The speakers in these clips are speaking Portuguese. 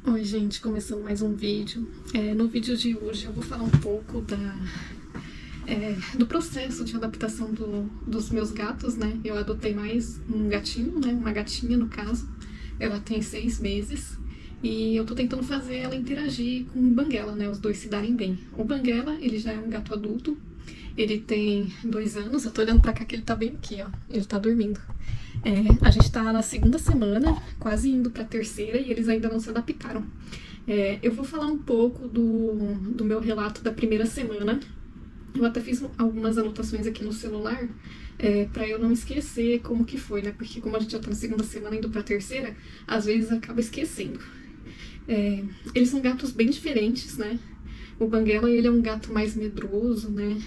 Oi, gente, começando mais um vídeo. No vídeo de hoje eu vou falar um pouco do processo de adaptação dos meus gatos, né? Eu adotei mais um gatinho, né? Uma gatinha, no caso. Ela tem 6 meses e eu tô tentando fazer ela interagir com o Banguela, né? Os dois se darem bem. O Banguela, ele já é um gato adulto. Ele tem 2 anos. Eu tô olhando pra cá que ele tá bem aqui, ó. Ele tá dormindo. A gente tá na segunda semana, quase indo pra terceira, e eles ainda não se adaptaram. Eu vou falar um pouco do meu relato da primeira semana. Eu até fiz algumas anotações aqui no celular, pra eu não esquecer como que foi, né? Porque como a gente já tá na segunda semana indo pra terceira, às vezes acaba esquecendo. Eles são gatos bem diferentes, né? O Banguela, ele é um gato mais medroso, né?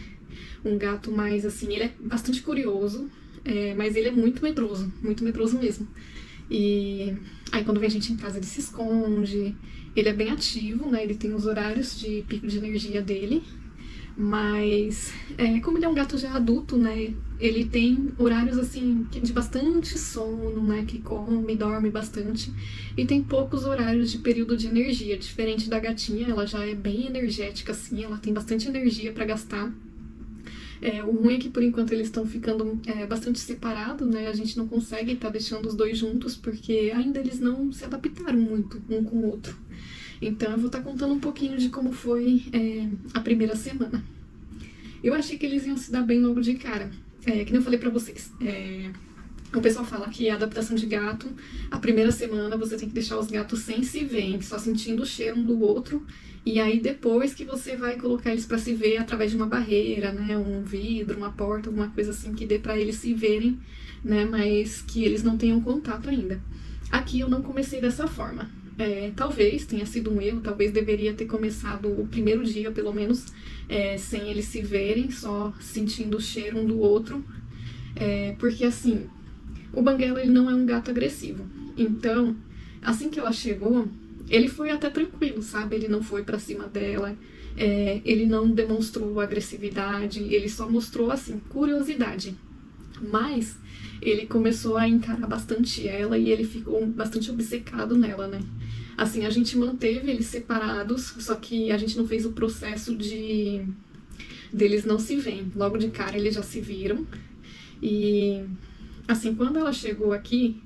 Um gato mais, assim, ele é bastante curioso, mas ele é muito medroso mesmo. E aí quando vem gente em casa ele se esconde, ele é bem ativo, né? Ele tem os horários de pico de energia dele, mas como ele é um gato já adulto, né? Ele tem horários assim de bastante sono, né? Que come, dorme bastante, e tem poucos horários de período de energia, diferente da gatinha. Ela já é bem energética, assim, ela tem bastante energia para gastar. O ruim é que por enquanto eles estão ficando bastante separados, né? A gente não consegue estar deixando os dois juntos porque ainda eles não se adaptaram muito um com o outro. Então eu vou estar contando um pouquinho de como foi a primeira semana. Eu achei que eles iam se dar bem logo de cara, que nem eu falei pra vocês. O pessoal fala que a adaptação de gato, a primeira semana você tem que deixar os gatos sem se verem, só sentindo o cheiro um do outro, e aí depois que você vai colocar eles pra se ver através de uma barreira, né, um vidro, uma porta, alguma coisa assim que dê pra eles se verem, né, mas que eles não tenham contato ainda. Aqui eu não comecei dessa forma. Talvez tenha sido um erro, talvez deveria ter começado o primeiro dia, pelo menos, sem eles se verem, só sentindo o cheiro um do outro, porque assim, o Banguela, ele não é um gato agressivo. Então, assim que ela chegou, ele foi até tranquilo, sabe? Ele não foi pra cima dela, ele não demonstrou agressividade, ele só mostrou, assim, curiosidade. Mas ele começou a encarar bastante ela e ele ficou bastante obcecado nela, né? Assim, a gente manteve eles separados, só que a gente não fez o processo deles não se verem. Logo de cara eles já se viram. E assim, quando ela chegou aqui,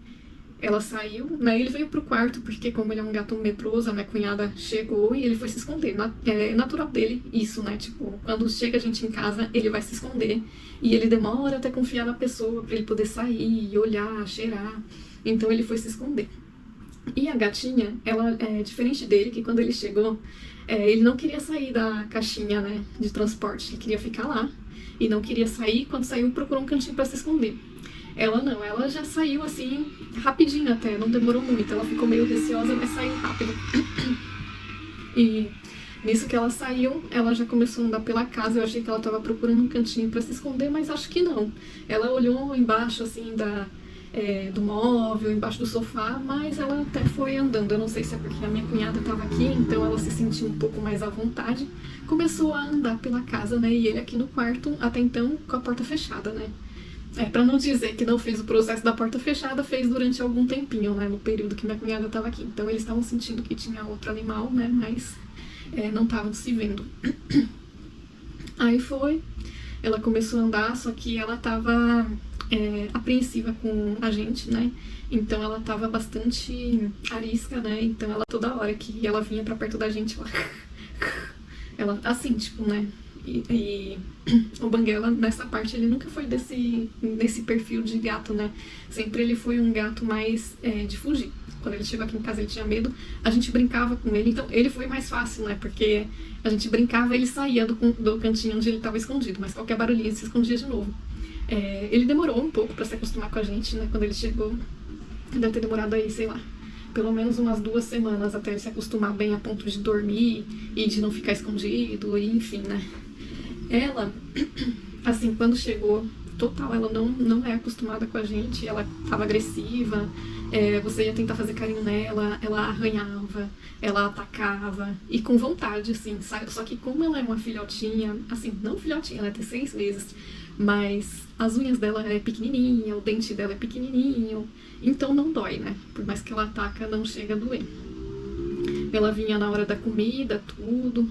ela saiu, né? Ele veio pro quarto, porque como ele é um gato medroso, a minha cunhada chegou e ele foi se esconder. É natural dele isso, né? Tipo, quando chega gente em casa, ele vai se esconder. E ele demora até confiar na pessoa pra ele poder sair, olhar, cheirar. Então ele foi se esconder. E a gatinha, ela é diferente dele, que quando ele chegou, ele não queria sair da caixinha, né, de transporte. Ele queria ficar lá e não queria sair. Quando saiu, procurou um cantinho pra se esconder. Ela não, ela já saiu assim, rapidinho até, não demorou muito. Ela ficou meio receosa, mas saiu rápido. E nisso que ela saiu, ela já começou a andar pela casa. Eu achei que ela tava procurando um cantinho pra se esconder, mas acho que não. Ela olhou embaixo, assim, do móvel, embaixo do sofá, mas ela até foi andando. Eu não sei se é porque a minha cunhada tava aqui, então ela se sentiu um pouco mais à vontade. Começou a andar pela casa, né, e ele aqui no quarto, até então, com a porta fechada, né. Pra não dizer que não fez o processo da porta fechada, fez durante algum tempinho, né, no período que minha cunhada tava aqui. Então eles estavam sentindo que tinha outro animal, né, mas não estavam se vendo. Aí ela começou a andar, só que ela tava apreensiva com a gente, né? Então ela tava bastante arisca, né? Então ela, toda hora que ela vinha pra perto da gente, ela assim, tipo, né? E o Banguela, nessa parte, ele nunca foi desse perfil de gato, né? Sempre ele foi um gato mais de fugir. Quando ele chegou aqui em casa, ele tinha medo, a gente brincava com ele, então ele foi mais fácil, né? Porque a gente brincava, ele saía do cantinho onde ele estava escondido, mas qualquer barulhinho ele se escondia de novo. Ele demorou um pouco pra se acostumar com a gente, né? Quando ele chegou, deve ter demorado aí, sei lá, pelo menos umas 2 semanas até ele se acostumar bem a ponto de dormir e de não ficar escondido, e enfim, né? Ela, assim, quando chegou, total, ela não é acostumada com a gente, ela tava agressiva, você ia tentar fazer carinho nela, ela arranhava, ela atacava, e com vontade, assim, sabe? Só que como ela é uma filhotinha, assim, não filhotinha, ela tem 6 meses, mas as unhas dela é pequenininha, o dente dela é pequenininho, então não dói, né? Por mais que ela ataca, não chega a doer. ela vinha na hora da comida, tudo.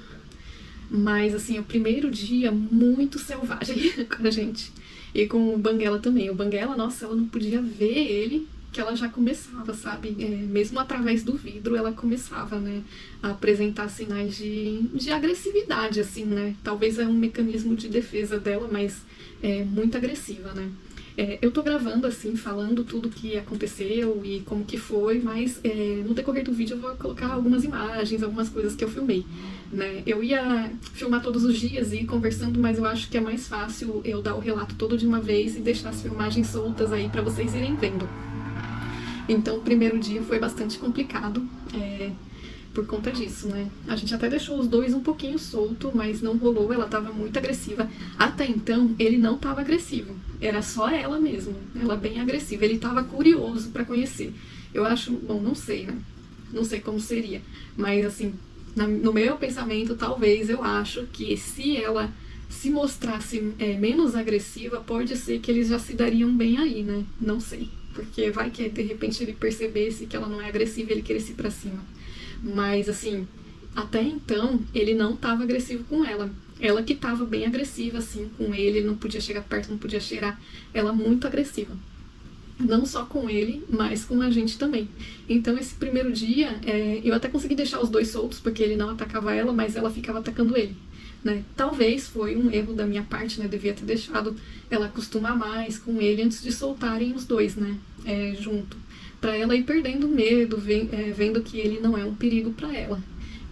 Mas, assim, o primeiro dia muito selvagem com a gente. E com o Banguela também. O Banguela, nossa, ela não podia ver ele, que ela já começava, sabe? Mesmo através do vidro, ela começava, né, a apresentar sinais de agressividade, assim, né? Talvez é um mecanismo de defesa dela, mas é muito agressiva, né? Eu tô gravando, assim, falando tudo que aconteceu e como que foi, mas no decorrer do vídeo eu vou colocar algumas imagens, algumas coisas que eu filmei, né? Eu ia filmar todos os dias e ir conversando, mas eu acho que é mais fácil eu dar o relato todo de uma vez e deixar as filmagens soltas aí pra vocês irem vendo. Então o primeiro dia foi bastante complicado, por conta disso, né? A gente até deixou os dois um pouquinho solto, mas não rolou, ela tava muito agressiva. Até então, ele não tava agressivo, era só ela mesmo, ela bem agressiva. Ele tava curioso pra conhecer. Eu acho, bom, não sei, né? Não sei como seria, mas assim, no meu pensamento, talvez, eu acho que se ela se mostrasse menos agressiva, pode ser que eles já se dariam bem aí, né? Não sei, porque vai que de repente ele percebesse que ela não é agressiva e ele queresse ir pra cima. Mas, assim, até então, ele não estava agressivo com ela. Ela que estava bem agressiva, assim, com ele, não podia chegar perto, não podia cheirar. Ela muito agressiva. Não só com ele, mas com a gente também. Então, esse primeiro dia, eu até consegui deixar os dois soltos, porque ele não atacava ela, mas ela ficava atacando ele, né? Talvez foi um erro da minha parte, né? Devia ter deixado ela acostumar mais com ele antes de soltarem os dois, né? Junto. Pra ela ir perdendo medo, vendo que ele não é um perigo pra ela.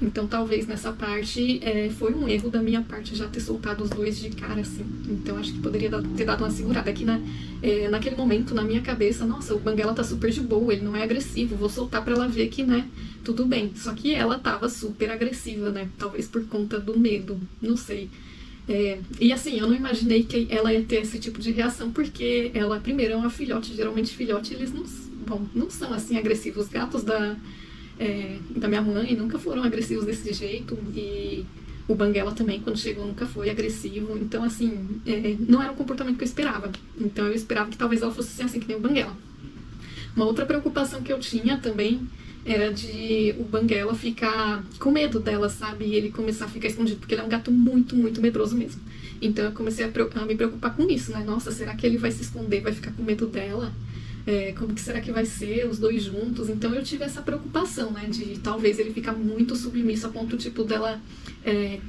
Então talvez nessa parte foi um erro da minha parte já ter soltado os dois de cara, assim. Então acho que poderia ter dado uma segurada. Aqui naquele momento, na minha cabeça, nossa, o Banguela tá super de boa, ele não é agressivo, vou soltar pra ela ver que, né, tudo bem. Só que ela tava super agressiva, né, talvez por conta do medo, não sei. E assim, eu não imaginei que ela ia ter esse tipo de reação, porque ela, primeiro, é uma filhote. Geralmente filhote, eles não são assim agressivos. Os gatos da minha mãe nunca foram agressivos desse jeito, e o Banguela também, quando chegou, nunca foi agressivo. Então, assim, não era um comportamento que eu esperava. Então eu esperava que talvez ela fosse assim que nem o Banguela. Uma outra preocupação que eu tinha também era de o Banguela ficar com medo dela, sabe? E ele começar a ficar escondido, porque ele é um gato muito, muito medroso mesmo. Então eu comecei a me preocupar com isso, né? Nossa, será que ele vai se esconder, vai ficar com medo dela? Como que será que vai ser os dois juntos? Então eu tive essa preocupação, né? De talvez ele ficar muito submisso a ponto, tipo, dela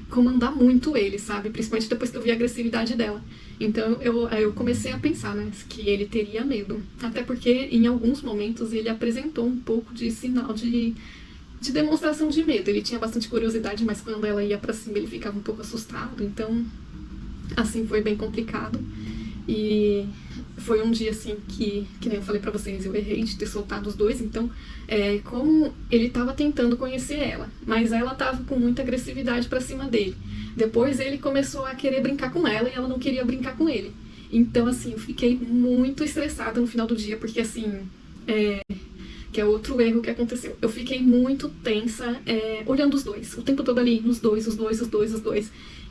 comandar muito ele, sabe? Principalmente depois que eu vi a agressividade dela. Então eu comecei a pensar, né? Que ele teria medo. Até porque em alguns momentos ele apresentou um pouco de sinal de demonstração de medo. Ele tinha bastante curiosidade, mas quando ela ia pra cima ele ficava um pouco assustado. Então, assim, foi bem complicado. E foi um dia, assim, que nem eu falei pra vocês, eu errei de ter soltado os dois. Então, como ele tava tentando conhecer ela, mas ela tava com muita agressividade pra cima dele. Depois ele começou a querer brincar com ela e ela não queria brincar com ele. Então, assim, eu fiquei muito estressada no final do dia, porque, assim, que é outro erro que aconteceu. Eu fiquei muito tensa, olhando os dois, o tempo todo ali, os dois,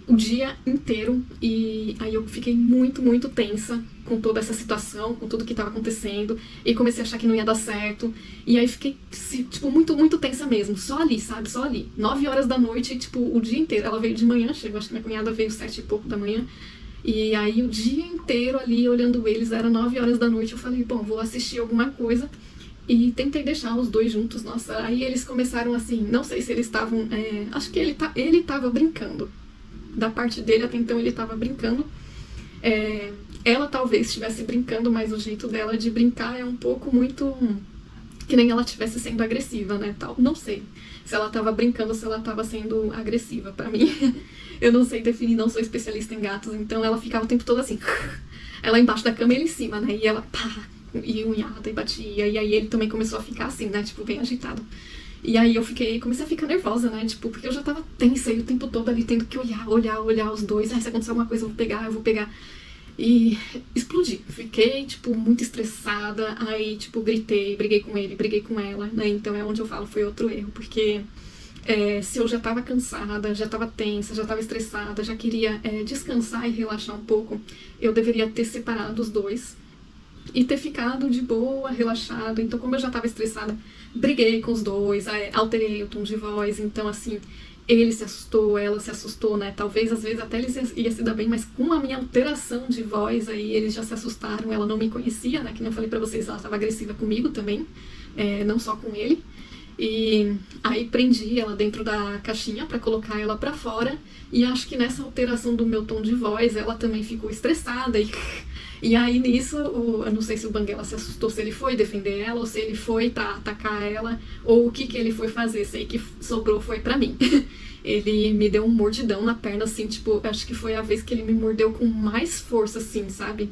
o dia inteiro. E aí eu fiquei muito, muito tensa com toda essa situação, com tudo que tava acontecendo, e comecei a achar que não ia dar certo. E aí fiquei, tipo, muito, muito tensa mesmo, só ali, sabe, só ali. 9 horas da noite, tipo, o dia inteiro. Ela veio de manhã, chegou, acho que minha cunhada veio 7 e pouco da manhã. E aí o dia inteiro ali, olhando eles, era 9 horas da noite. Eu falei, bom, vou assistir alguma coisa. E tentei deixar os dois juntos, nossa. Aí eles começaram assim, não sei se eles estavam... acho que ele tava brincando. Da parte dele, até então, ele tava brincando. Ela talvez estivesse brincando, mas o jeito dela de brincar é um pouco muito... que nem ela estivesse sendo agressiva, né? Tal. Não sei se ela tava brincando ou se ela tava sendo agressiva. Pra mim, eu não sei definir, não sou especialista em gatos. Então ela ficava o tempo todo assim... ela embaixo da cama e ele em cima, né? E ela... pá, e unhada e batia, e aí ele também começou a ficar assim, né, tipo, bem agitado. E aí eu comecei a ficar nervosa, né, tipo, porque eu já tava tensa e o tempo todo ali tendo que olhar os dois. Se acontecer alguma coisa eu vou pegar. E explodi, fiquei, tipo, muito estressada. Aí, tipo, gritei, briguei com ele, briguei com ela, né, então é onde eu falo, foi outro erro, porque se eu já tava cansada, já tava tensa, já tava estressada, já queria descansar e relaxar um pouco, eu deveria ter separado os dois. e ter ficado de boa, relaxado. Então, como eu já tava estressada, briguei com os dois, alterei o tom de voz. Então, assim, ele se assustou, ela se assustou, né? Talvez, às vezes, até eles ia se dar bem, mas com a minha alteração de voz, aí eles já se assustaram. Ela não me conhecia, né? Que nem eu falei pra vocês, ela tava agressiva comigo também, não só com ele. E aí prendi ela dentro da caixinha pra colocar ela pra fora. E acho que nessa alteração do meu tom de voz, ela também ficou estressada. E aí nisso, eu não sei se o Banguela se assustou, se ele foi defender ela, ou se ele foi pra atacar ela, ou o que ele foi fazer. Sei que sobrou foi pra mim. Ele me deu um mordidão na perna, assim, tipo, acho que foi a vez que ele me mordeu com mais força, assim, sabe?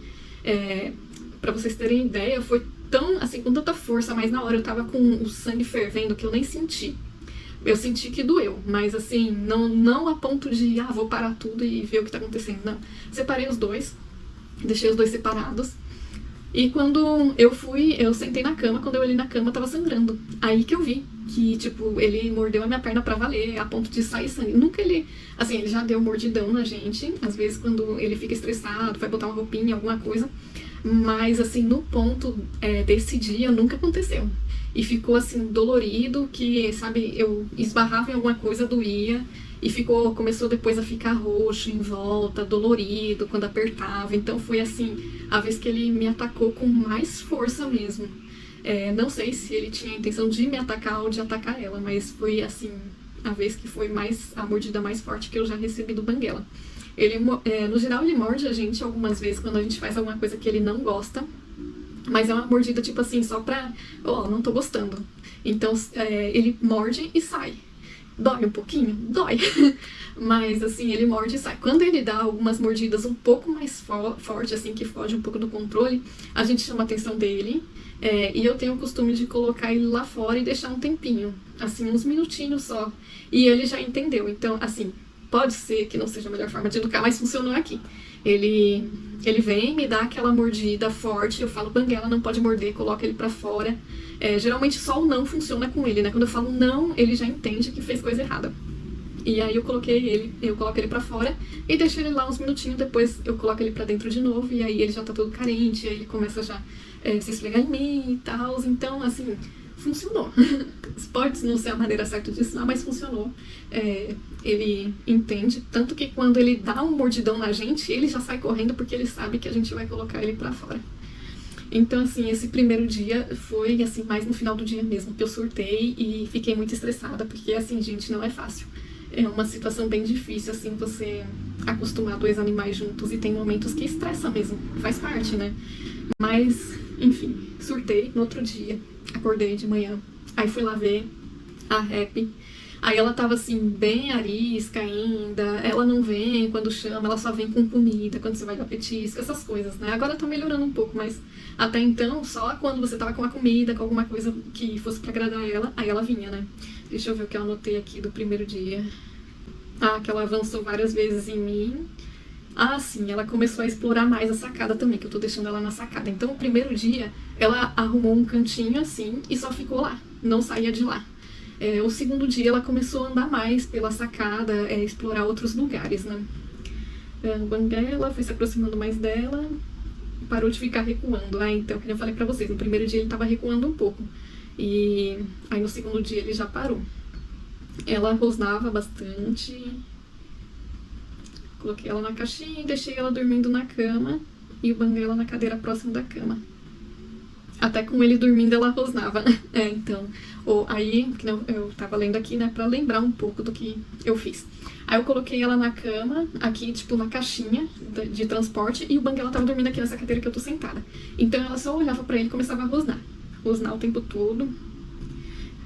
Pra vocês terem ideia, foi tão, assim, com tanta força, mas na hora eu tava com o sangue fervendo que eu nem senti. Eu senti que doeu, mas assim, não a ponto de, vou parar tudo e ver o que tá acontecendo, não. Separei os dois, deixei os dois separados. E quando eu sentei na cama, quando eu olhei na cama, tava sangrando. Aí que eu vi que, tipo, ele mordeu a minha perna pra valer, a ponto de sair sangue. Nunca ele, assim, ele já deu mordidão na gente, às vezes quando ele fica estressado, vai botar uma roupinha, alguma coisa. Mas, assim, no ponto desse dia, nunca aconteceu. E ficou, assim, dolorido, que, sabe, eu esbarrava em alguma coisa, doía. E começou depois a ficar roxo em volta, dolorido, quando apertava. Então foi, assim, a vez que ele me atacou com mais força mesmo. Não sei se ele tinha a intenção de me atacar ou de atacar ela, mas foi, assim, a vez que foi a mordida mais forte que eu já recebi do Banguela. Ele, no geral, ele morde a gente algumas vezes quando a gente faz alguma coisa que ele não gosta. Mas é uma mordida, tipo assim, só pra... não tô gostando. Então, ele morde e sai. Dói um pouquinho? Dói. Mas, assim, ele morde e sai. Quando ele dá algumas mordidas um pouco mais forte, assim, que foge um pouco do controle, a gente chama a atenção dele. E eu tenho o costume de colocar ele lá fora e deixar um tempinho. Assim, uns minutinhos só. E ele já entendeu. Então, assim... Pode ser que não seja a melhor forma de educar, mas funcionou aqui. Ele vem, me dá aquela mordida forte, eu falo, Banguela, não pode morder, coloca ele pra fora. Geralmente só o não funciona com ele, né? Quando eu falo não, ele já entende que fez coisa errada. E aí eu coloco ele pra fora e deixo ele lá uns minutinhos, depois eu coloco ele pra dentro de novo, e aí ele já tá todo carente, aí ele começa já se esfregar em mim e tal. Então, assim, funcionou. Pode não ser a maneira certa de ensinar, mas funcionou. Ele entende, tanto que quando ele dá um mordidão na gente, ele já sai correndo porque ele sabe que a gente vai colocar ele pra fora. Então, assim, esse primeiro dia foi, assim, mais no final do dia mesmo, que eu surtei e fiquei muito estressada, porque, assim, gente, não é fácil. É uma situação bem difícil, assim, você acostumar dois animais juntos e tem momentos que estressa mesmo, faz parte, né? Mas, enfim, surtei no outro dia, acordei de manhã, aí fui lá ver a Happy. Aí ela tava assim, bem arisca ainda, ela não vem quando chama, ela só vem com comida, quando você vai dar petisco, essas coisas, né? Agora tá melhorando um pouco, mas até então, só quando você tava com a comida, com alguma coisa que fosse pra agradar ela, aí ela vinha, né? Deixa eu ver o que eu anotei aqui do primeiro dia. Que ela avançou várias vezes em mim. Sim, ela começou a explorar mais a sacada também, que eu tô deixando ela na sacada. Então, o primeiro dia, ela arrumou um cantinho assim e só ficou lá, não saía de lá. O segundo dia ela começou a andar mais pela sacada, explorar outros lugares, né? O Banguela foi se aproximando mais dela, parou de ficar recuando. Então, como eu falei pra vocês, no primeiro dia ele tava recuando um pouco. E aí no segundo dia ele já parou. Ela rosnava bastante. Coloquei ela na caixinha e deixei ela dormindo na cama. E o Banguela na cadeira próximo da cama. Até com ele dormindo ela rosnava. Então, aí, que eu tava lendo aqui, né, pra lembrar um pouco do que eu fiz. Aí eu coloquei ela na cama, aqui, tipo, na caixinha de transporte, e o Banguela tava dormindo aqui nessa cadeira que eu tô sentada. Então ela só olhava pra ele e começava a rosnar. Rosnar o tempo todo.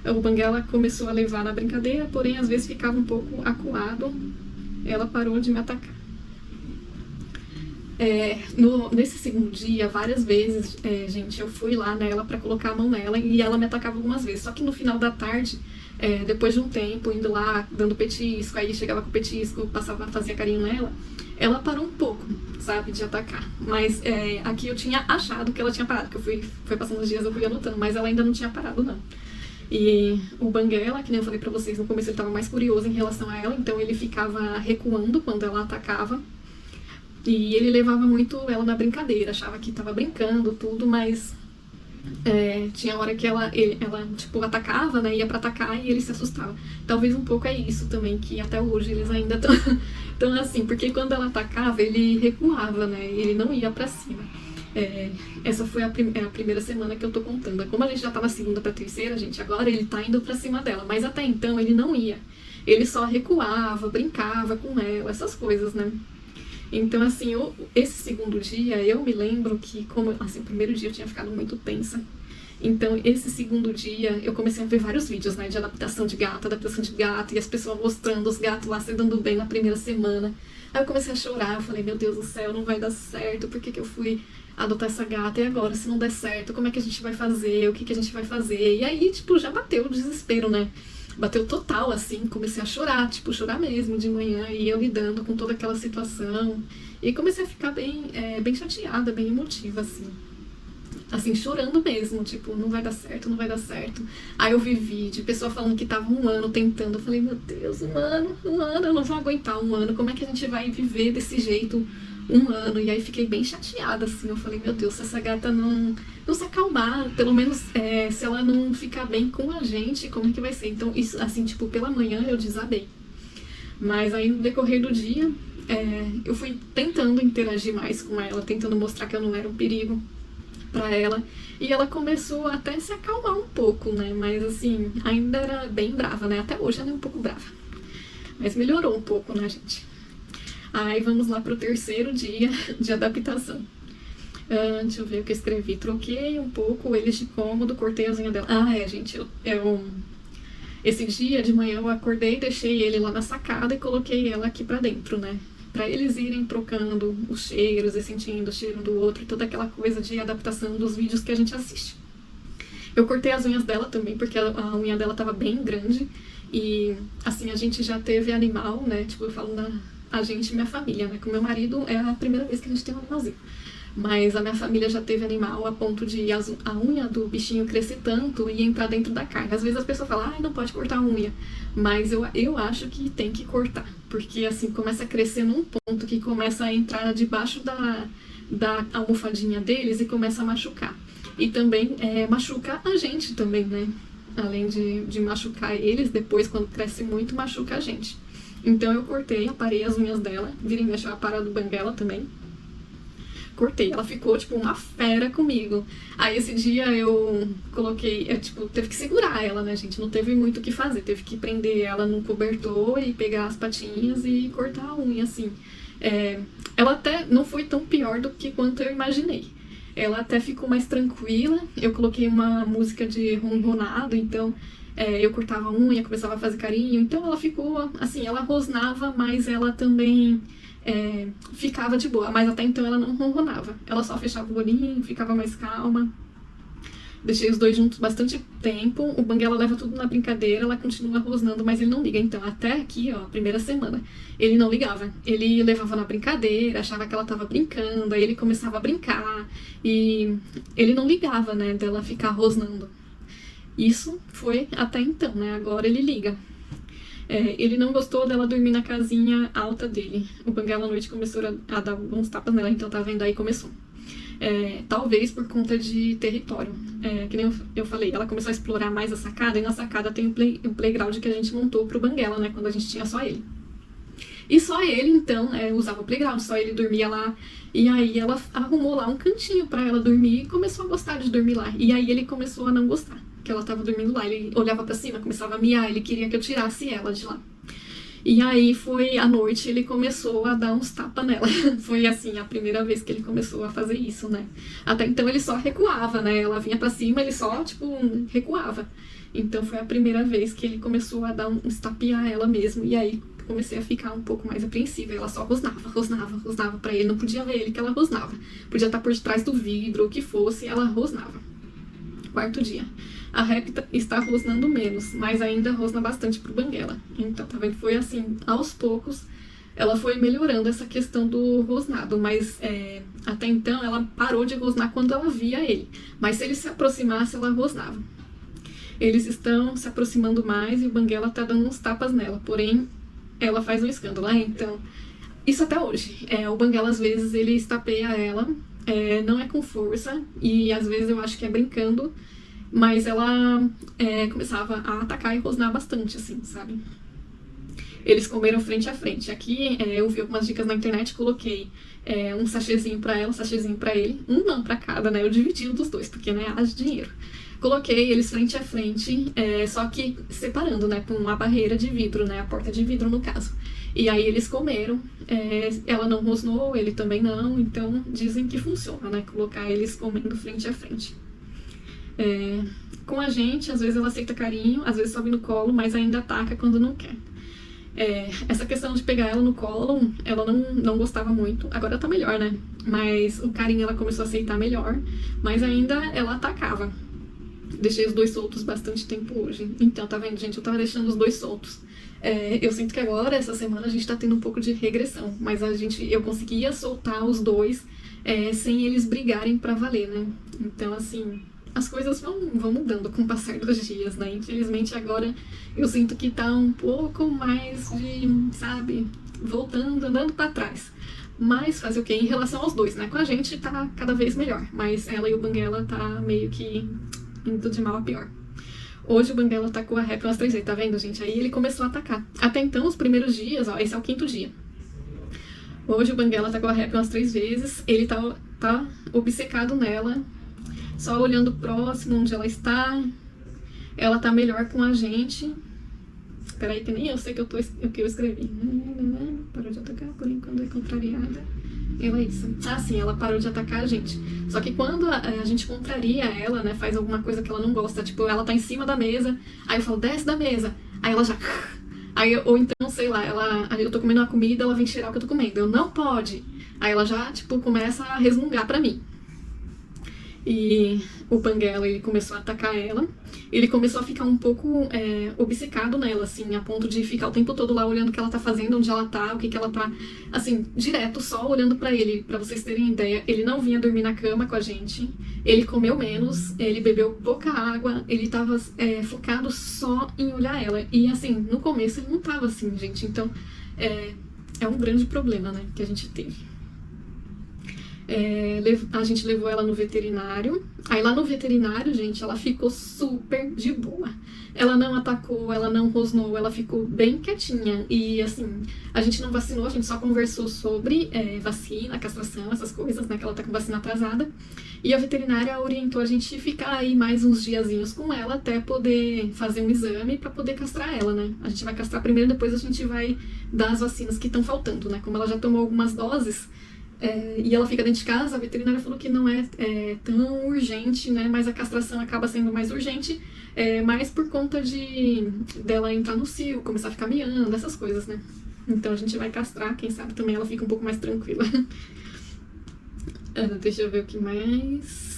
O Banguela começou a levar na brincadeira, porém às vezes ficava um pouco acuado. Ela parou de me atacar. Nesse segundo dia, várias vezes, gente, eu fui lá nela pra colocar a mão nela e ela me atacava algumas vezes. Só que no final da tarde, depois de um tempo, indo lá, dando petisco, aí chegava com o petisco, fazia carinho nela, ela parou um pouco, sabe, de atacar. Mas aqui eu tinha achado que ela tinha parado, que foi passando os dias, eu fui anotando, mas ela ainda não tinha parado, não. E o Banguela, que nem eu falei pra vocês, no começo ele tava mais curioso em relação a ela, então ele ficava recuando quando ela atacava. E ele levava muito ela na brincadeira, achava que tava brincando, tudo, mas tinha hora que ela, tipo, atacava, né? Ia pra atacar e ele se assustava. Talvez um pouco é isso também, que até hoje eles ainda estão tão assim, porque quando ela atacava, ele recuava, né? Ele não ia pra cima. Essa foi a primeira semana que eu tô contando. Como a gente já tá na segunda pra terceira, gente, agora ele tá indo pra cima dela. Mas até então ele não ia. Ele só recuava, brincava com ela, essas coisas, né? Então, assim, esse segundo dia, eu me lembro que, como, assim, o primeiro dia eu tinha ficado muito tensa. Então, esse segundo dia, eu comecei a ver vários vídeos, né, de adaptação de gato, e as pessoas mostrando os gatos lá se dando bem na primeira semana. Aí eu comecei a chorar, eu falei, meu Deus do céu, não vai dar certo, por que que eu fui adotar essa gata? E agora, se não der certo, como é que a gente vai fazer? O que que a gente vai fazer? E aí, tipo, já bateu o desespero, né? Bateu total, assim, comecei a chorar, tipo, chorar mesmo de manhã, e eu lidando com toda aquela situação. E comecei a ficar bem chateada, bem emotiva, assim, chorando mesmo, tipo, não vai dar certo, não vai dar certo. Aí eu vi vídeo, pessoa falando que tava 1 ano tentando, eu falei, meu Deus, 1 ano, eu não vou aguentar 1 ano, como é que a gente vai viver desse jeito 1 ano? E aí fiquei bem chateada, assim, eu falei, meu Deus, se essa gata não se acalmar, pelo menos se ela não ficar bem com a gente, como é que vai ser? Então, isso, assim, tipo, pela manhã eu desabei. Mas aí no decorrer do dia, eu fui tentando interagir mais com ela, tentando mostrar que eu não era um perigo pra ela, e ela começou até se acalmar um pouco, né, mas assim, ainda era bem brava, né, até hoje ela é um pouco brava, mas melhorou um pouco, né, gente. Aí vamos lá pro terceiro dia de adaptação. Deixa eu ver o que eu escrevi. Troquei um pouco eles de cômodo, cortei as unhas dela. Gente, esse dia de manhã eu acordei, deixei ele lá na sacada e coloquei ela aqui pra dentro, né? Pra eles irem trocando os cheiros e sentindo o cheiro do outro e toda aquela coisa de adaptação dos vídeos que a gente assiste. Eu cortei as unhas dela também, porque a unha dela tava bem grande. E, assim, a gente já teve animal, né? Tipo, eu falo a gente e minha família, né? Com meu marido é a primeira vez que a gente tem um animalzinho. Mas a minha família já teve animal a ponto de a unha do bichinho crescer tanto e entrar dentro da carne. Às vezes as pessoas falam, não pode cortar a unha. Mas eu acho que tem que cortar. Porque assim, começa a crescer num ponto que começa a entrar debaixo da almofadinha deles e começa a machucar. E também machuca a gente também, né? Além de machucar eles, depois quando cresce muito, machuca a gente. Então eu cortei, aparei as unhas dela, vira e mexe a para do banguela também. Cortei, ela ficou, tipo, uma fera comigo. Aí esse dia eu coloquei, teve que segurar ela, né, gente? Não teve muito o que fazer, teve que prender ela num cobertor e pegar as patinhas e cortar a unha, assim. Ela até não foi tão pior do que quanto eu imaginei. Ela até ficou mais tranquila, eu coloquei uma música de ronronado, então eu cortava a unha, começava a fazer carinho, então ela ficou, assim, ela rosnava, mas ela também ficava de boa, mas até então ela não ronronava, ela só fechava o olhinho, ficava mais calma. Deixei os dois juntos bastante tempo, o banguela leva tudo na brincadeira, ela continua rosnando, mas ele não liga. Então até aqui, ó, primeira semana, ele não ligava, ele levava na brincadeira, achava que ela tava brincando, aí ele começava a brincar, e ele não ligava, né, dela ficar rosnando. Isso foi até então, né, agora ele liga. Ele não gostou dela dormir na casinha alta dele. O banguela à noite começou a dar alguns tapas nela, então tá vendo aí, começou. Talvez por conta de território. Que nem eu falei, ela começou a explorar mais a sacada, e na sacada tem um playground que a gente montou pro banguela, né, quando a gente tinha só ele. E só ele, então, usava o playground, só ele dormia lá. E aí ela arrumou lá um cantinho pra ela dormir e começou a gostar de dormir lá. E aí ele começou a não gostar, que ela tava dormindo lá. Ele olhava pra cima, começava a miar, ele queria que eu tirasse ela de lá. E aí foi à noite, ele começou a dar uns tapas nela. Foi assim, a primeira vez que ele começou a fazer isso, né? Até então ele só recuava, né? Ela vinha pra cima, ele só, recuava. Então foi a primeira vez que ele começou a dar uns tapinha a ela mesmo. E aí comecei a ficar um pouco mais apreensiva. Ela só rosnava pra ele. Não podia ver ele que ela rosnava. Podia estar por detrás do vidro, o que fosse, ela rosnava. Quarto dia. A Rap está rosnando menos, mas ainda rosna bastante pro banguela. Então, tá vendo? Foi assim, aos poucos, ela foi melhorando essa questão do rosnado, mas até então ela parou de rosnar quando ela via ele. Mas se ele se aproximasse, ela rosnava. Eles estão se aproximando mais e o banguela tá dando uns tapas nela, porém, ela faz um escândalo. Então, Isso até hoje. O Banguela, às vezes, ele estapeia ela, não é com força, e às vezes eu acho que é brincando, mas ela começava a atacar e rosnar bastante, assim, sabe? Eles comeram frente a frente. Aqui eu vi algumas dicas na internet, coloquei um sachêzinho pra ela, um sachêzinho pra ele, um não pra cada, né? Eu dividi um dos dois, porque, né, haja dinheiro. Coloquei eles frente a frente, só que separando, né, com uma barreira de vidro, né, a porta de vidro no caso. E aí eles comeram, ela não rosnou, ele também não, então dizem que funciona, né, colocar eles comendo frente a frente. Com a gente, às vezes ela aceita carinho, às vezes sobe no colo, mas ainda ataca quando não quer. Essa questão de pegar ela no colo, ela não gostava muito. Agora tá melhor, né? Mas o carinho ela começou a aceitar melhor, mas ainda ela atacava. Deixei os dois soltos bastante tempo hoje. Então, tá vendo, gente? Eu tava deixando os dois soltos. Eu sinto que agora, essa semana, a gente tá tendo um pouco de regressão. Mas eu conseguia soltar os dois sem eles brigarem pra valer, né? Então, assim, as coisas vão mudando com o passar dos dias, né? Infelizmente, agora eu sinto que tá um pouco mais de, sabe, voltando, andando pra trás. Mas fazer o quê? Em relação aos dois, né? Com a gente tá cada vez melhor. Mas ela e o Banguela tá meio que indo de mal a pior. Hoje o Banguela atacou a Rap umas 3 vezes, tá vendo, gente? Aí ele começou a atacar. Até então, os primeiros dias, ó, esse é o 5º dia. Hoje o Banguela atacou a Rap umas 3 vezes. Ele tá obcecado nela, só olhando próximo onde ela está. Ela tá melhor com a gente. Peraí, que nem eu sei o que eu escrevi. Parou de atacar, por enquanto é contrariada. Ela isso. Ah, sim, ela parou de atacar a gente. Só que quando a gente contraria ela, né, faz alguma coisa que ela não gosta, tipo, ela tá em cima da mesa, aí eu falo, desce da mesa. Aí ela já... ou então, sei lá, eu tô comendo uma comida, ela vem cheirar o que eu tô comendo. Eu, não pode. Aí ela já, tipo, começa a resmungar pra mim. E o Banguela, ele começou a atacar ela. Ele começou a ficar um pouco obcecado nela, assim, a ponto de ficar o tempo todo lá olhando o que ela tá fazendo, onde ela tá, o que ela tá, assim, direto, só olhando pra ele. Pra vocês terem ideia, ele não vinha dormir na cama com a gente, ele comeu menos, ele bebeu pouca água, ele tava focado só em olhar ela. E, assim, no começo ele não tava assim, gente, então é um grande problema, né, que a gente teve. A gente levou ela no veterinário. Aí lá no veterinário, gente, ela ficou super de boa. Ela não atacou, ela não rosnou, ela ficou bem quietinha. E assim, a gente não vacinou, a gente só conversou sobre vacina, castração, essas coisas, né? Que ela tá com vacina atrasada. E a veterinária orientou a gente ficar aí mais uns diazinhos com ela até poder fazer um exame pra poder castrar ela, né? A gente vai castrar primeiro, depois a gente vai dar as vacinas que estão faltando, né? Como ela já tomou algumas doses. E ela fica dentro de casa, a veterinária falou que não é tão urgente, né? Mas a castração acaba sendo mais urgente, mais por conta dela entrar no cio, começar a ficar miando, essas coisas, né? Então a gente vai castrar, quem sabe também ela fica um pouco mais tranquila. Deixa eu ver o que mais...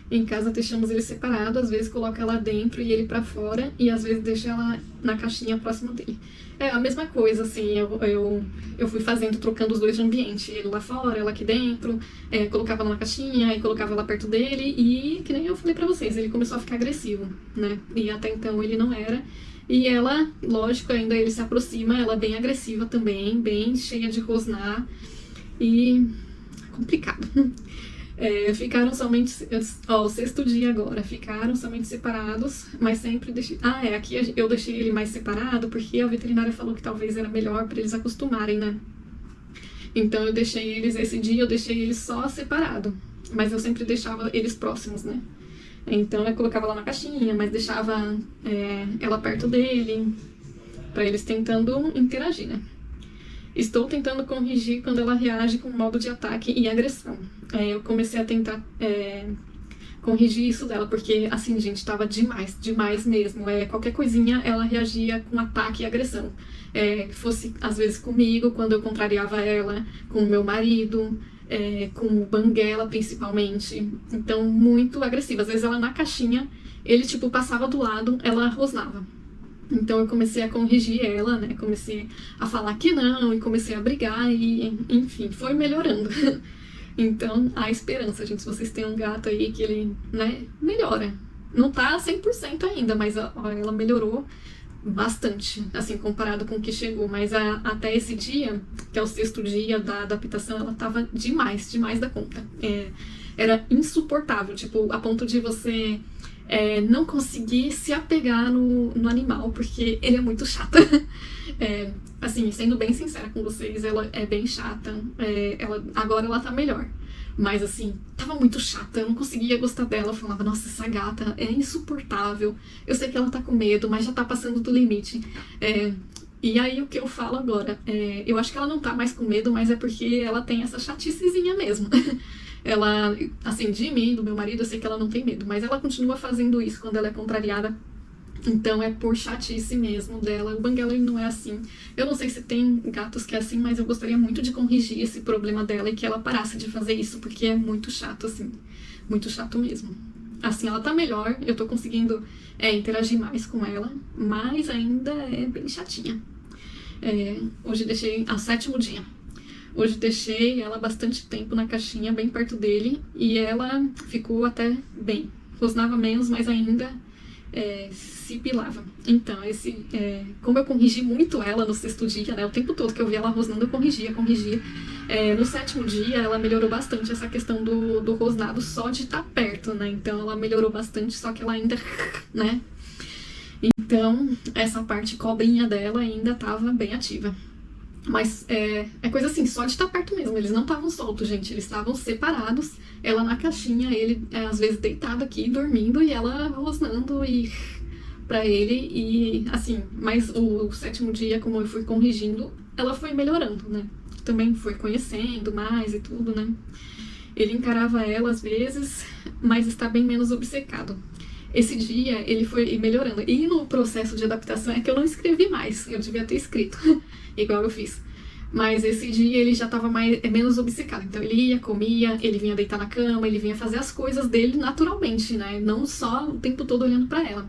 Em casa deixamos ele separado, às vezes coloca ela dentro e ele pra fora, e às vezes deixa ela na caixinha próximo dele. É a mesma coisa, assim, eu fui fazendo, trocando os dois de ambiente, ele lá fora, ela aqui dentro, colocava ela na caixinha, e colocava ela perto dele, e que nem eu falei pra vocês, ele começou a ficar agressivo, né, e até então ele não era, e ela, lógico, ainda ele se aproxima, ela é bem agressiva também, bem cheia de rosnar, e complicado. Ficaram somente, o 6º dia agora, ficaram somente separados, mas sempre deixei, aqui eu deixei ele mais separado, porque a veterinária falou que talvez era melhor para eles acostumarem, né, então eu deixei eles, esse dia eu deixei eles só separado, mas eu sempre deixava eles próximos, né, então eu colocava lá na caixinha, mas deixava ela perto dele, para eles tentando interagir, né. Estou tentando corrigir quando ela reage com modo de ataque e agressão. Eu comecei a tentar corrigir isso dela, porque, assim, gente, tava demais mesmo. Qualquer coisinha, ela reagia com ataque e agressão. Fosse, às vezes, comigo, quando eu contrariava ela, com o meu marido, com o Banguela, principalmente. Então, muito agressiva. Às vezes, ela na caixinha, ele, tipo, passava do lado, ela rosnava. Então eu comecei a corrigir ela, né, comecei a falar que não, e comecei a brigar, e enfim, foi melhorando. Então, há esperança, gente, se vocês têm um gato aí que ele, né, melhora. Não tá 100% ainda, mas ó, ela melhorou bastante, assim, comparado com o que chegou. Mas até esse dia, que é o 6º dia da adaptação, ela tava demais, demais da conta. Era insuportável, tipo, a ponto de você não conseguir se apegar no animal, porque ele é muito chato. Assim, sendo bem sincera com vocês, ela é bem chata. Agora ela tá melhor. Mas assim, tava muito chata, eu não conseguia gostar dela. Eu falava, nossa, essa gata é insuportável. Eu sei que ela tá com medo, mas já tá passando do limite. E aí o que eu falo agora, eu acho que ela não tá mais com medo, mas é porque ela tem essa chaticezinha mesmo. Ela, assim, de mim, do meu marido, eu sei que ela não tem medo, mas ela continua fazendo isso quando ela é contrariada. Então é por chatice mesmo dela. O Banguela ele não é assim. Eu não sei se tem gatos que é assim, mas eu gostaria muito de corrigir esse problema dela e que ela parasse de fazer isso, porque é muito chato, assim. Muito chato mesmo. Assim, ela tá melhor, eu tô conseguindo interagir mais com ela, mas ainda é bem chatinha. Hoje deixei ao 7º dia. Hoje deixei ela bastante tempo na caixinha, bem perto dele, e ela ficou até bem. Rosnava menos, mas ainda se pilava. Então, como eu corrigi muito ela no 6º dia, né, o tempo todo que eu vi ela rosnando, eu corrigia. No 7º dia, ela melhorou bastante essa questão do rosnado só de estar perto, né, então ela melhorou bastante, só que ela ainda, né, então essa parte cobrinha dela ainda estava bem ativa. Mas é coisa assim, só de estar perto mesmo. Eles não estavam soltos, gente. Eles estavam separados. Ela na caixinha, ele às vezes deitado aqui, dormindo, e ela rosnando pra ele. E assim, mas o 7º dia, como eu fui corrigindo, ela foi melhorando, né? Também foi conhecendo mais e tudo, né? Ele encarava ela às vezes, mas está bem menos obcecado. Esse dia ele foi melhorando. E no processo de adaptação é que eu não escrevi mais. Eu devia ter escrito, igual eu fiz. Mas esse dia ele já estava menos obcecado. Então ele ia, comia, ele vinha deitar na cama, ele vinha fazer as coisas dele naturalmente, né? Não só o tempo todo olhando pra ela.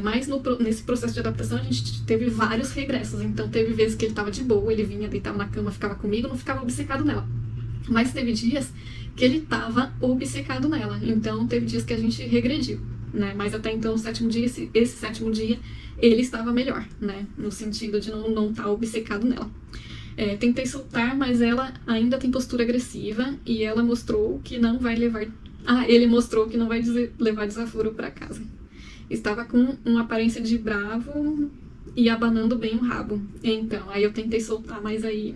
Mas nesse processo de adaptação a gente teve vários regressos. Então teve vezes que ele estava de boa, ele vinha, deitava na cama, ficava comigo, não ficava obcecado nela. Mas teve dias que ele estava obcecado nela. Então teve dias que a gente regrediu, né? Mas até então, o 7º dia, esse 7º dia, ele estava melhor, né? No sentido de não estar obcecado nela. Tentei soltar, mas ela ainda tem postura agressiva e ela mostrou que não vai levar... ele mostrou que não vai levar desaforo para casa. Estava com uma aparência de bravo e abanando bem o rabo. Então, aí eu tentei soltar, mas aí...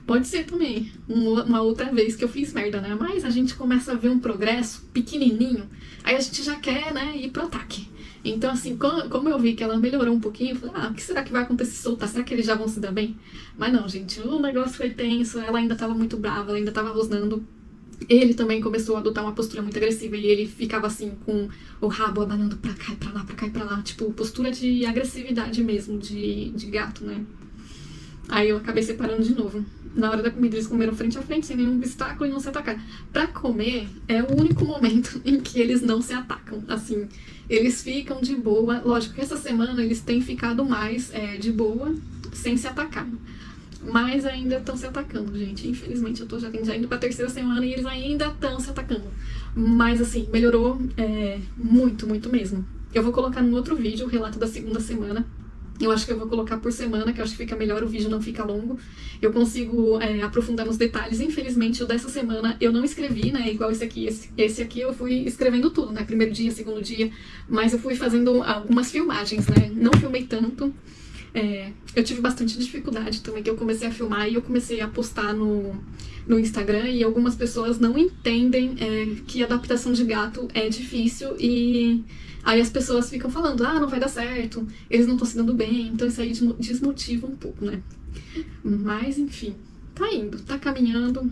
Pode ser também uma outra vez que eu fiz merda, né? Mas a gente começa a ver um progresso pequenininho, aí a gente já quer, né, ir pro ataque. Então, assim, como eu vi que ela melhorou um pouquinho, eu falei, o que será que vai acontecer se soltar? Será que eles já vão se dar bem? Mas não, gente, o negócio foi tenso, ela ainda tava muito brava, ela ainda tava rosnando. Ele também começou a adotar uma postura muito agressiva e ele ficava assim, com o rabo abanando pra cá e pra lá, pra cá e pra lá. Tipo, postura de agressividade mesmo, de gato, né? Aí eu acabei separando de novo. Na hora da comida eles comeram frente a frente, sem nenhum obstáculo e não se atacaram. Pra comer é o único momento em que eles não se atacam. Assim, eles ficam de boa. Lógico que essa semana eles têm ficado mais de boa, sem se atacar. Mas ainda estão se atacando, gente. Infelizmente eu tô já indo pra 3ª semana e eles ainda estão se atacando. Mas assim, melhorou muito, muito mesmo. Eu vou colocar no outro vídeo o relato da 2ª semana. Eu acho que eu vou colocar por semana, que eu acho que fica melhor, o vídeo não fica longo. Eu consigo aprofundar nos detalhes. Infelizmente, o dessa semana eu não escrevi, né? Igual esse aqui. Esse aqui eu fui escrevendo tudo, né? 1º dia, 2º dia. Mas eu fui fazendo algumas filmagens, né? Não filmei tanto. Eu tive bastante dificuldade também, que eu comecei a filmar e eu comecei a postar no Instagram. E algumas pessoas não entendem que adaptação de gato é difícil e... Aí as pessoas ficam falando, não vai dar certo, eles não estão se dando bem, então isso aí desmotiva um pouco, né? Mas, enfim, tá indo, tá caminhando,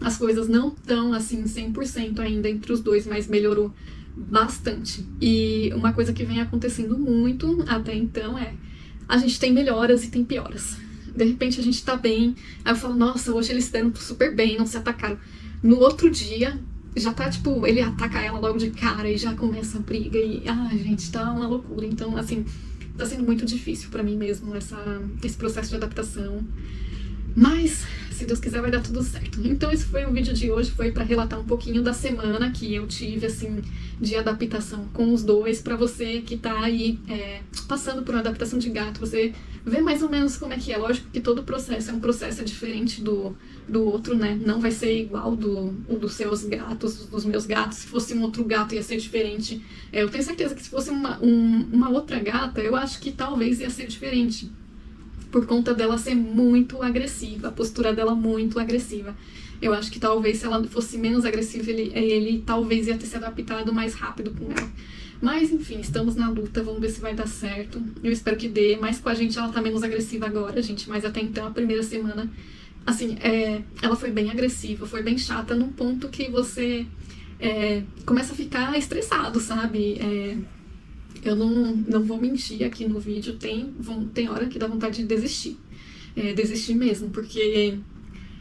as coisas não estão, assim, 100% ainda entre os dois, mas melhorou bastante. E uma coisa que vem acontecendo muito até então a gente tem melhoras e tem pioras. De repente a gente tá bem, aí eu falo, nossa, hoje eles se deram super bem, não se atacaram. No outro dia... já tá, tipo, ele ataca ela logo de cara e já começa a briga e, gente, tá uma loucura. Então, assim, tá sendo muito difícil pra mim mesmo esse processo de adaptação. Mas, se Deus quiser, vai dar tudo certo. Então esse foi o vídeo de hoje, foi para relatar um pouquinho da semana que eu tive, assim, de adaptação com os dois, para você que tá aí passando por uma adaptação de gato, você vê mais ou menos como é que é. Lógico que todo processo é um processo diferente do outro, né? Não vai ser igual dos seus gatos, dos meus gatos. Se fosse um outro gato ia ser diferente. Eu tenho certeza que se fosse uma outra gata, eu acho que talvez ia ser diferente, por conta dela ser muito agressiva, a postura dela muito agressiva. Eu acho que talvez se ela fosse menos agressiva, ele talvez ia ter se adaptado mais rápido com ela. Mas enfim, estamos na luta, vamos ver se vai dar certo. Eu espero que dê, mas com a gente ela tá menos agressiva agora, gente. Mas até então, a primeira semana, assim, ela foi bem agressiva, foi bem chata, num ponto que você começa a ficar estressado, sabe? Eu não vou mentir aqui no vídeo, tem hora que dá vontade de desistir. Desistir mesmo, porque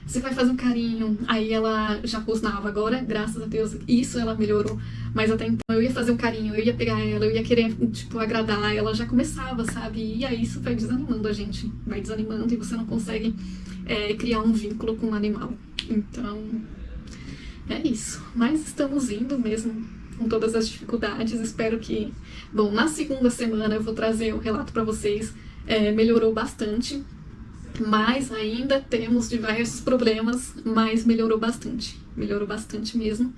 você vai fazer um carinho, aí ela já rosnava. Agora, graças a Deus, isso ela melhorou. Mas até então eu ia fazer um carinho, eu ia pegar ela, eu ia querer, tipo, agradar, ela já começava, sabe? E aí isso vai desanimando a gente, vai desanimando e você não consegue criar um vínculo com o animal. Então, é isso. Mas estamos indo mesmo, com todas as dificuldades. Espero que... Bom, na segunda semana eu vou trazer o relato pra vocês. Melhorou bastante, mas ainda temos diversos problemas, mas melhorou bastante mesmo.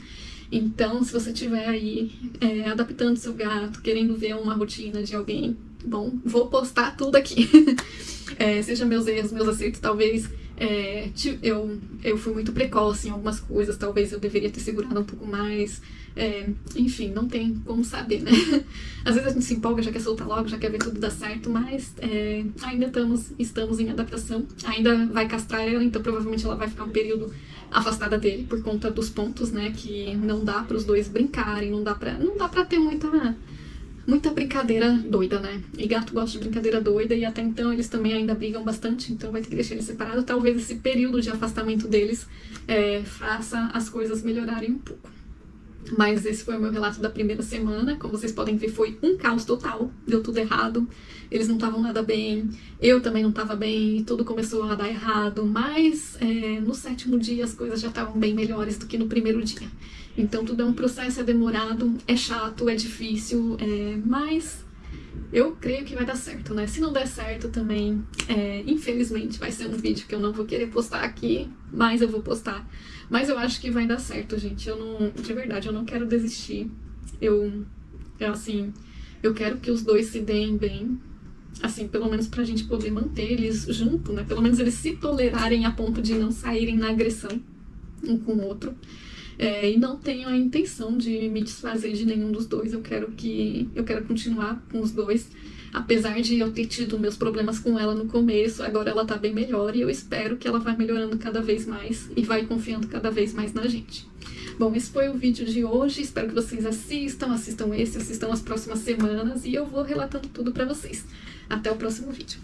Então, se você estiver aí adaptando seu gato, querendo ver uma rotina de alguém, bom, vou postar tudo aqui. Seja meus erros, meus acertos, talvez eu fui muito precoce em algumas coisas, talvez eu deveria ter segurado um pouco mais. Enfim, não tem como saber, né? Às vezes a gente se empolga, já quer soltar logo, já quer ver tudo dar certo, mas ainda estamos em adaptação. Ainda vai castrar ela, então provavelmente ela vai ficar um período afastada dele por conta dos pontos, né? Que não dá para os dois brincarem, não dá pra ter muita brincadeira doida, né? E gato gosta de brincadeira doida, e até então eles também ainda brigam bastante, então vai ter que deixar eles separados. Talvez esse período de afastamento deles faça as coisas melhorarem um pouco. Mas esse foi o meu relato da primeira semana. Como vocês podem ver, foi um caos total, deu tudo errado, eles não estavam nada bem, eu também não estava bem, e tudo começou a dar errado, mas no 7º dia as coisas já estavam bem melhores do que no primeiro dia. Então tudo é um processo, é demorado, é chato, é difícil, mas eu creio que vai dar certo, né? Se não der certo também, infelizmente vai ser um vídeo que eu não vou querer postar aqui, mas eu vou postar. Mas eu acho que vai dar certo, gente. De verdade, eu não quero desistir. Assim, eu quero que os dois se deem bem, assim, pelo menos pra gente poder manter eles junto, né? Pelo menos eles se tolerarem a ponto de não saírem na agressão um com o outro. E não tenho a intenção de me desfazer de nenhum dos dois. Eu quero continuar com os dois, apesar de eu ter tido meus problemas com ela no começo. Agora ela tá bem melhor e eu espero que ela vai melhorando cada vez mais e vai confiando cada vez mais na gente. Bom, esse foi o vídeo de hoje. Espero que vocês assistam as próximas semanas, e eu vou relatando tudo pra vocês. Até o próximo vídeo.